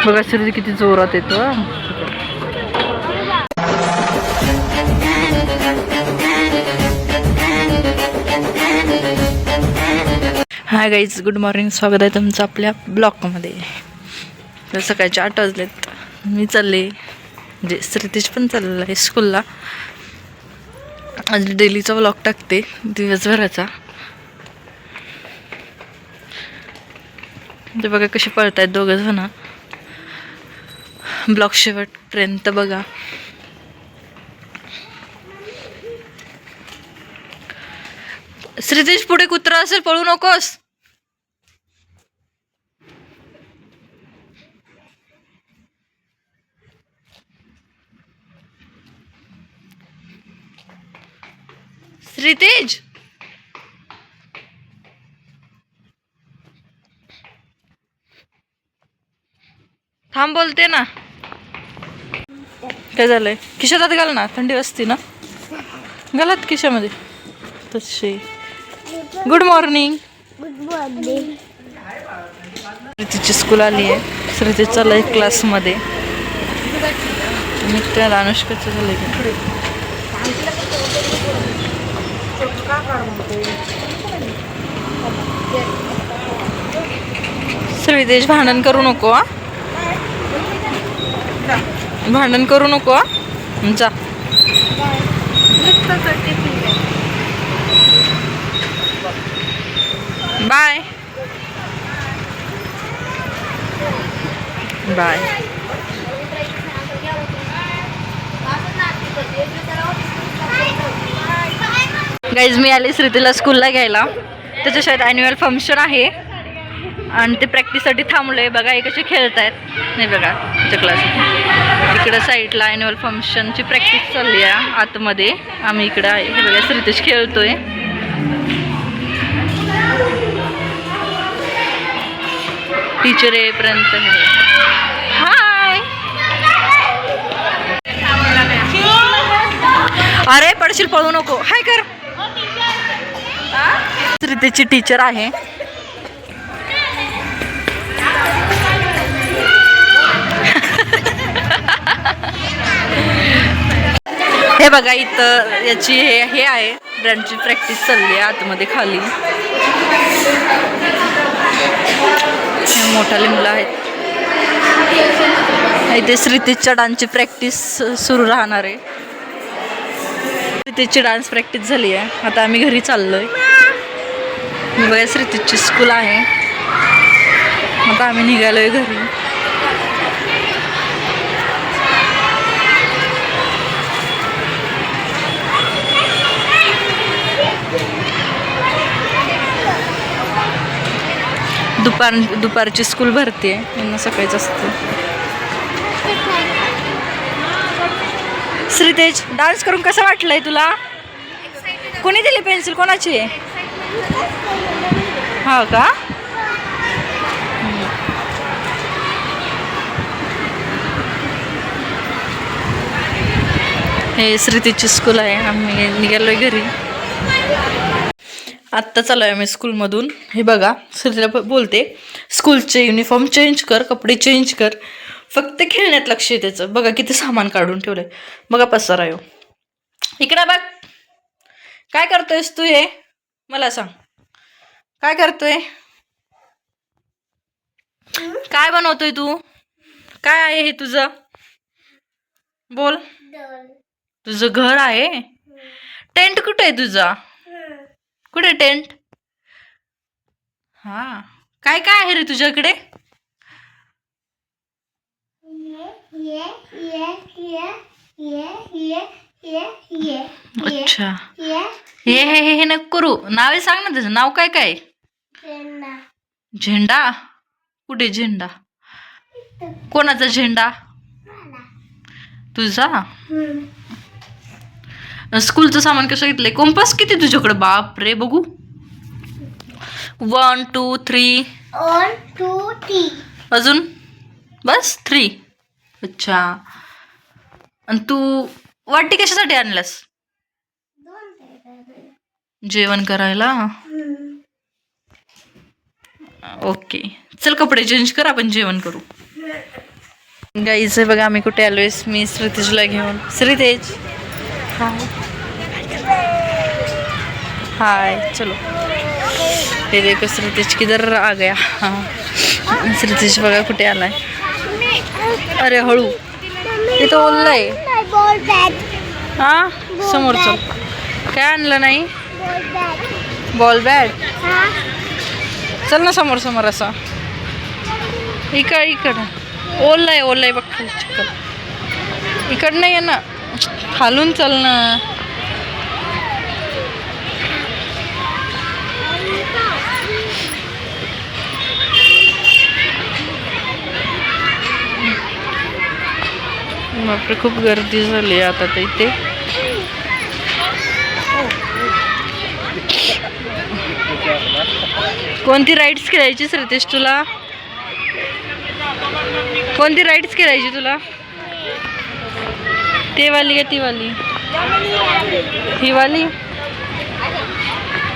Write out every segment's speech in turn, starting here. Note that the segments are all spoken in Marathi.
बघा श्रुती किती जोरात येतो. Hi guys, good morning. स्वागत आहे तुमचं आपल्या ब्लॉगमध्ये. तर सकाळचे 8 वाजलेत. मी चालले, म्हणजे श्रीतेश पण चाललेला आहे स्कूलला. आज डेलीचा ब्लॉग टाकते दिवसभराचा. ते बघा कसे पळतायत दोघं जण. ब्लॉग शेवटपर्यंत बघा. श्रीतेश पुढे कुत्रा असेल, पळू नकोस. श्रीतेज, थांब, बोलते ना. काय झालंय? खिशात घाल ना, थंडी वाजते ना. घालात खिशामध्ये. तसे गुड मॉर्निंग. Good morning. श्रीतीची स्कूल आली आहे. श्रीती चाललाय क्लासमध्ये. मित्र अनुष्काचं झालंय का? श्रीतेश, भांडण करू नको हा. भांडण करू नको हा. जा. Bye bye. गाईज, मी आले श्रीतीला स्कूलला घ्यायला. त्याच्या शाळेत ॲन्युअल फंक्शन आहे आणि ते प्रॅक्टिससाठी थांबलोय. बघा हे कसे खेळतायत. नाही बघा त्याच्या क्लास इकडं साईडला ॲन्युअल फंक्शनची प्रॅक्टिस चालली आहे आतमध्ये. आम्ही इकडं आहे. हे बघा श्रीतेश खेळतोय. टीचर येईपर्यंत. हाय. अरे पडशील, पळू नको. हाय कर. श्रीतेची टीचर आहे. हे बघा इथं याची हे आहे, डान्सची प्रॅक्टिस चालली आहे आतमध्ये खाली. मोठाले मुलं आहेत. इथे श्रीतेशच्या डान्सची प्रॅक्टिस सुरू राहणार आहे. श्रीतेशची डान्स प्रॅक्टिस झाली आहे. आता आम्ही घरी चाललोय. बघा श्रीतेशची स्कूल आहे. आता आम्ही निघालोय घरी. दुपारची स्कूल भरती आहे. यांना सकाळीच असते. श्रीतेज, डान्स करून कसं वाटलंय तुला? कोणी दिली पेन्सिल? कोणाची आहे? हा का? हे श्रीतेजची स्कूल आहे. आम्ही निघालोय घरी. आत्ता चालू आहे आम्ही स्कूलमधून. हे बघा श्रीतीला बोलते, स्कूलचे युनिफॉर्म चेंज कर, कपडे चेंज कर, फक्त खेळण्यात लक्ष आहे त्याचं. बघा किती सामान काढून ठेवलंय. बघा पसारा येऊ. इकडे बघ. काय करतोयस तू? हे मला सांग, काय करतोय? काय बनवतोय तू? काय आहे हे तुझं? बोल. तुझं घर आहे? टेंट कुठे आहे तुझा? कुठे टेंट? हा. काय काय आहे रे तुझ्याकडे? अच्छा. हे नको करू. नावे सांग ना त्याचं. नाव काय काय? झेंडा. कुठे झेंडा? कोणाचा झेंडा? तुझा. स्कूलचं सामान कसं घेतलंय? कंपास किती तुझ्याकडे? बाप रे. बघू. 1 2 3. 1 2 3. अजून बस 3. अच्छा. आणि तू वाटी कशासाठी आणलास? जेवण करायला. ओके, चल कपडे चेंज कर, आपण जेवण करू. गाईच बघा आम्ही कुठे आलोय. मी श्रीतेजला घेऊन. श्रीतेज हाय हाय चलो. हे देखो श्रीतेज किधर आ गया. हाँ श्रीतेज बघा कुठे आलाय. अरे हळू ते तो ओललं आहे. Ball bat. हा समोर चल. काय आणलं नाही. Ball bat. चल ना समोर समोर असं. इकडं ओललाय बघ खाली चिखल. इकड नाही आहे ना. खालून चल ना. बापरे खूप गर्दी झाली आता तर इथे. कोणती राईड्स खेळायची श्रीतेश तुला. कोणती राईड्स खेळायची तुला. ते वाली का ती वाली. ही वाली.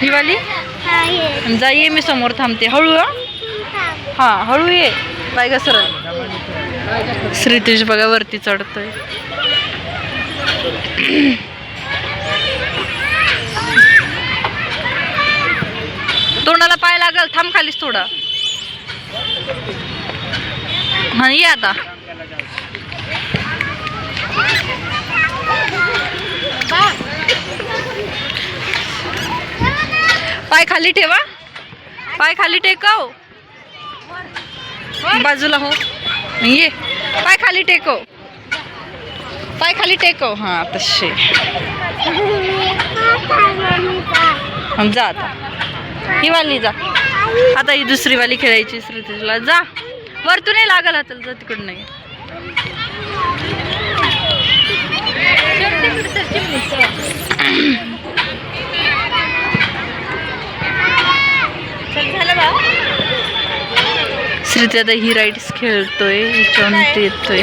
ही वाली जाईये. मी समोर थांबते. हळू. हा हळू ये. बाय का सरळ. श्रीतेश बघा वरती चढतोय. तोंडाला पाय लागल. थांब खालीच थोडा. हा ये आता. पाय खाली ठेवा. पाय खाली टेकव. बाजूला हो. ये पाय खाली टेकव. पाय खाली टेकव. हा तसे. जा आता. ही वाली जा. आता ही दुसरी वाली खेळायची श्रीतेजला. जा वरतून नाही लागल हाताला. जा तिकड नाही. श्रीते आता ही राईड्स खेळतोय. हिच्यावरती येतोय.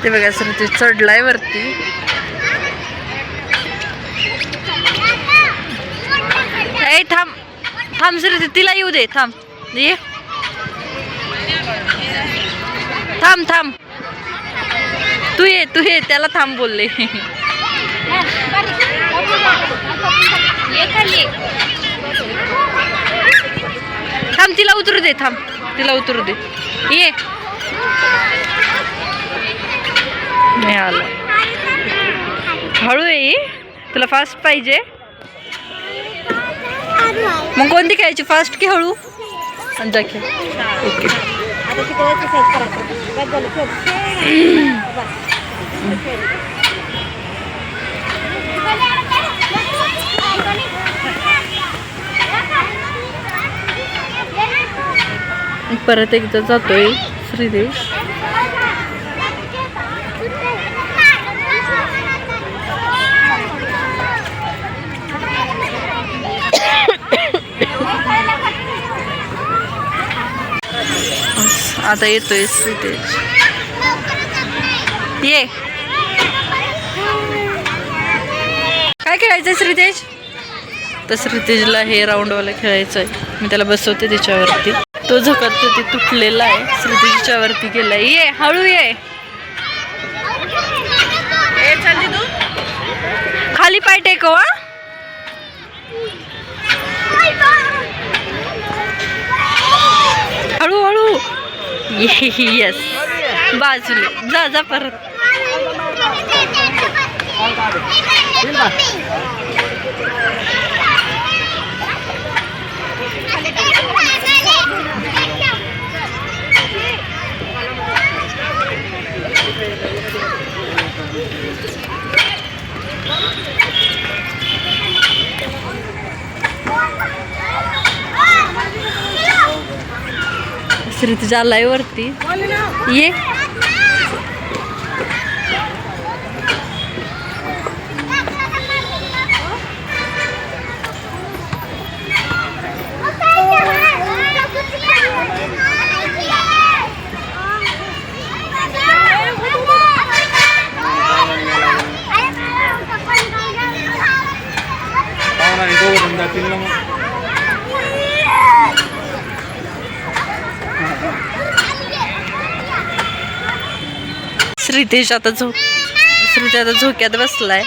ते बघा श्रीते चढलाय वरती. ए थांब थांब श्रीते तिला येऊ दे. थांब ये. थांब थांब. तू ये त्याला थांब बोलले. थांब तिला उतरू दे. थांब तिला उतरू दे. ये नाही आलं. हळू ये. तुला फास्ट पाहिजे. मग कोणती खेळायची. फास्ट की हळू. जा खेळ. ओके. परत एकदा जातोय श्रीदेश. आता येतोय श्रीतेज. ये. काय खेळायचंय श्रीतेज. तर श्रीतेजला हे राऊंडवाला खेळायचं आहे. मी त्याला बसवते त्याच्यावरती. तो झोकत ते तुटलेला आहे. श्रीतेजच्या वरती गेलाय. ये हळू ये. चालली तू. खाली पाय टेकव. हळू हळू. येस बाजूला जा जा परत. श्रीतेज आलाय वरती. ये. श्रीतेश आता श्रीते आता झोक्यात बसलाय.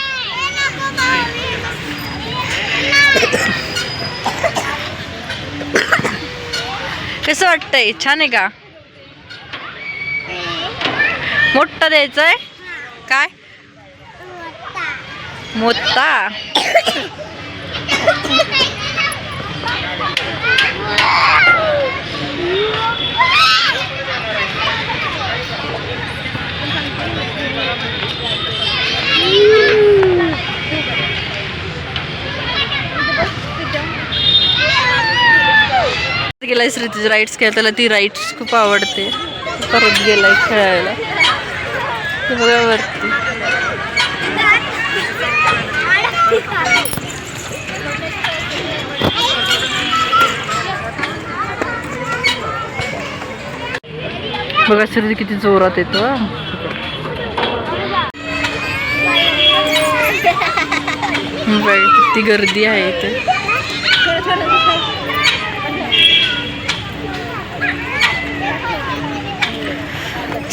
कसं वाटतंय? छान आहे का? मोठा द्यायचाय काय? मोठा. गेलाय श्रीतीच राईड्स खेळ, त्याला ती राईड्स खूप आवडते. परत गेलाय खेळायला. बघा वरती बघा श्रीती किती जोरात येतो. किती गर्दी आहे इथे.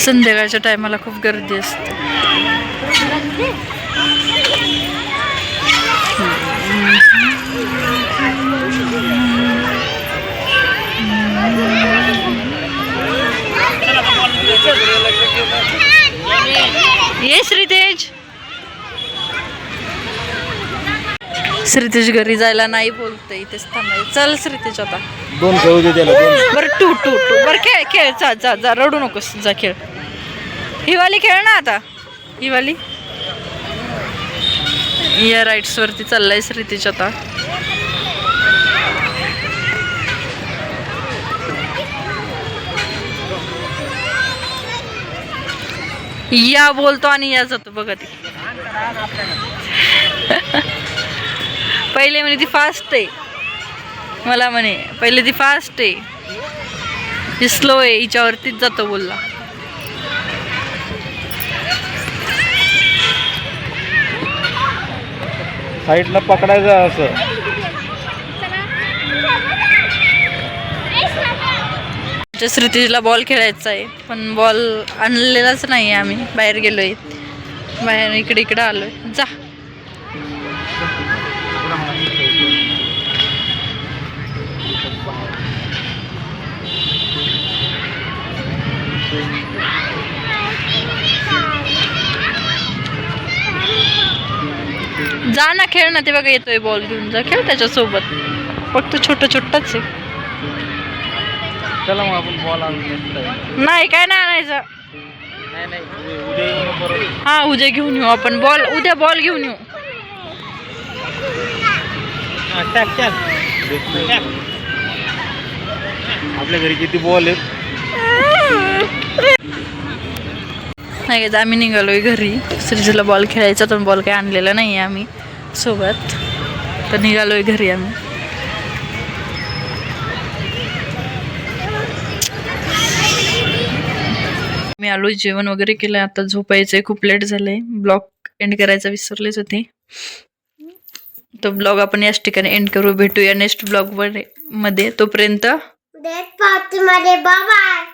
संध्याकाळच्या टायमाला खूप गर्दी असते. ये श्रीतेज. श्रीतेज घरी जायला नाही बोलते, इथेच थांबायचं. चल श्रीतेज आता 2 खेळू दे त्याला. 2 बरं 2 बरं खेळ खेळ. जा रडू नकोस, जा खेळ. ही वाली खेळ ना आता. ही वाली या राईड्स वरती चाललाय श्रीतेज आता. या बोलतो आणि या जातो बघा ती. पहिले म्हणे ती फास्ट आहे, मला म्हणे पहिले ती फास्ट आहे, ही स्लो आहे, हिच्यावरतीच जातो बोलला. साईडला पकडायचं असं. श्रीतेजला बॉल खेळायचा आहे, पण बॉल आणलेलाच नाही. आम्ही बाहेर गेलोय, बाहेर इकडे आलोय. जा. जा ना, खेळ ना. ते बघा येतोय बॉल घेऊन, जा खेळ त्याच्यासोबत. फक्त छोटाच आहे. चला मग आपण बॉल आणून. नाही काय नाही आणायचं. हा उद्या घेऊन येऊ आपण बॉल. उद्या बॉल घेऊन येऊ. आपल्या घरी किती बॉल आहेत? नाही आम्ही निघालोय घरी. श्रीजीला बॉल खेळायचा, तर बॉल काही आणलेला नाही आहे आम्ही सोबत. तर निघालोय घरी आम्ही. मी आलोय, जेवण वगैरे केलं, आता झोपायचंय. खूप लेट झालंय. ब्लॉग एंड करायचा विसरलेच होते. तो ब्लॉग आपण याच ठिकाणी एंड करू. भेटूया नेक्स्ट ब्लॉग मध्ये. तोपर्यंत मध्ये बाय बाय.